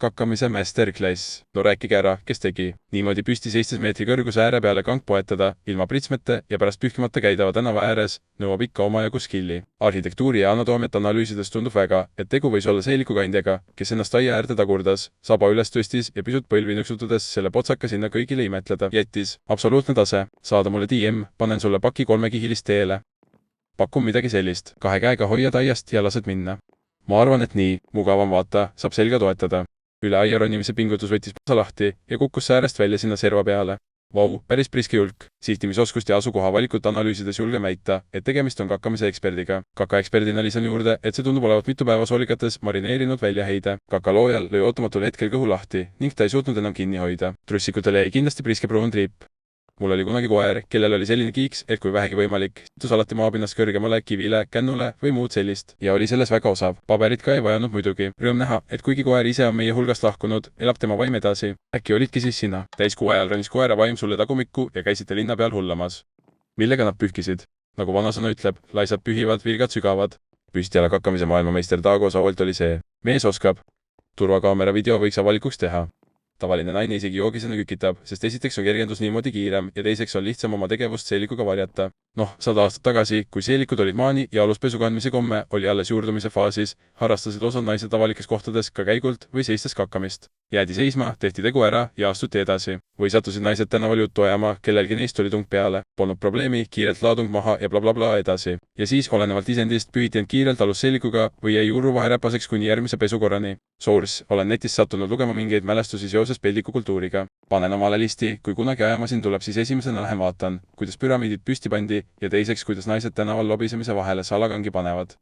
Kakkamise masterclass. No rääkige ära, kes tegi. Niimoodi püsti seistes meetri kõrguse ääre peale kank poetada, ilma pritsmete ja pärast pühkimata käidava tänava ääres, nõuab ikka omajagu skilli. Arhitektuuri ja anatoomiat analüüsides tundub väga, et tegu võis olla seelikukandjaga, kes ennast aia äärde tagurdas, saba üles tõstis ja pisut põlvi nõksutades selle potsaka sinna kõigile imetleda jättis. Absoluutne tase. Saada mulle DM, panen sulle paki kolmekihilist teele. Pakun midagi sellist. 2 käega hoiad aiast ja lased minna. Ma arvan, et nii, mugavam vaata, saab selga toetada. Üle aia ronimise pingutus võttis pasa lahti ja kukkus säärest välja sinna serva peale. Vau, päris priske julk. Sihtimisoskust ja asukoha valikut analüüsides julge väita, et tegemist on kakkamise eksperdiga. Kakaeksperdina lisan juurde, et see tundub olevat mitu päeva soolikates marineerinud väljaheide. Kakaloojal lõi ootamatul hetkel kõhu lahti ning ta ei suutnud enam kinni hoida. Trussikutele jäi kindlasti priske pruun triip. Mul oli kunagi koer, kellel oli selline kiiks, et kui vähegi võimalik, situs alati maapinnast kõrgemale, kivile, kännule või muud sellist. Ja oli selles väga osav. Paberit ka ei vajanud muidugi. Rõõm näha, et kuigi koer ise on meie hulgast lahkunud, elab tema vaim edasi. Äkki olidki siis sina. Täiskuu ajal ronis koera vaim sulle tagumikku ja käisite linna peal hullamas. Millega nad pühkisid? Nagu vanasõna ütleb, laisad pühivad, virgad sügavad. Püstiala kakkamise maailmameister Dago Savolt oli see. Mees oskab. Turvakaamera video võiks avalikuks teha. Tavaline naine isegi joogisena kükitab, sest esiteks on kergendus niimoodi kiirem ja teiseks on lihtsam oma tegevust seelikuga varjata. 100 aastat tagasi, kui seelikud olid maani ja aluspesu kandmise komme oli alles juurdumise faasis, harrastasid osad naised avalikes kohtades ka käigult või seistes kakkamist. Jäädi seisma, tehti tegu ära ja astuti edasi. Või sattusid naised tänaval juttu ajama, kellelgi neist oli tung peale. Polnud probleemi, kiirelt laadung maha ja blablabla edasi. Ja siis, olenevalt isendist, pühiti end kiirelt alus seelikuga või jäi juuru vaheräpaseks kuni järgmise pesukorrani. Source, olen netist sattunud lugema mingeid mälestusi seoses peldiku-kultuuriga. Panen omale listi, kui kunagi ajamasin tuleb, siis esimesena lähen vaatan, kuidas püramiidid püsti pandi ja teiseks, kuidas naised tänaval lobisemise vahele salakangi panevad.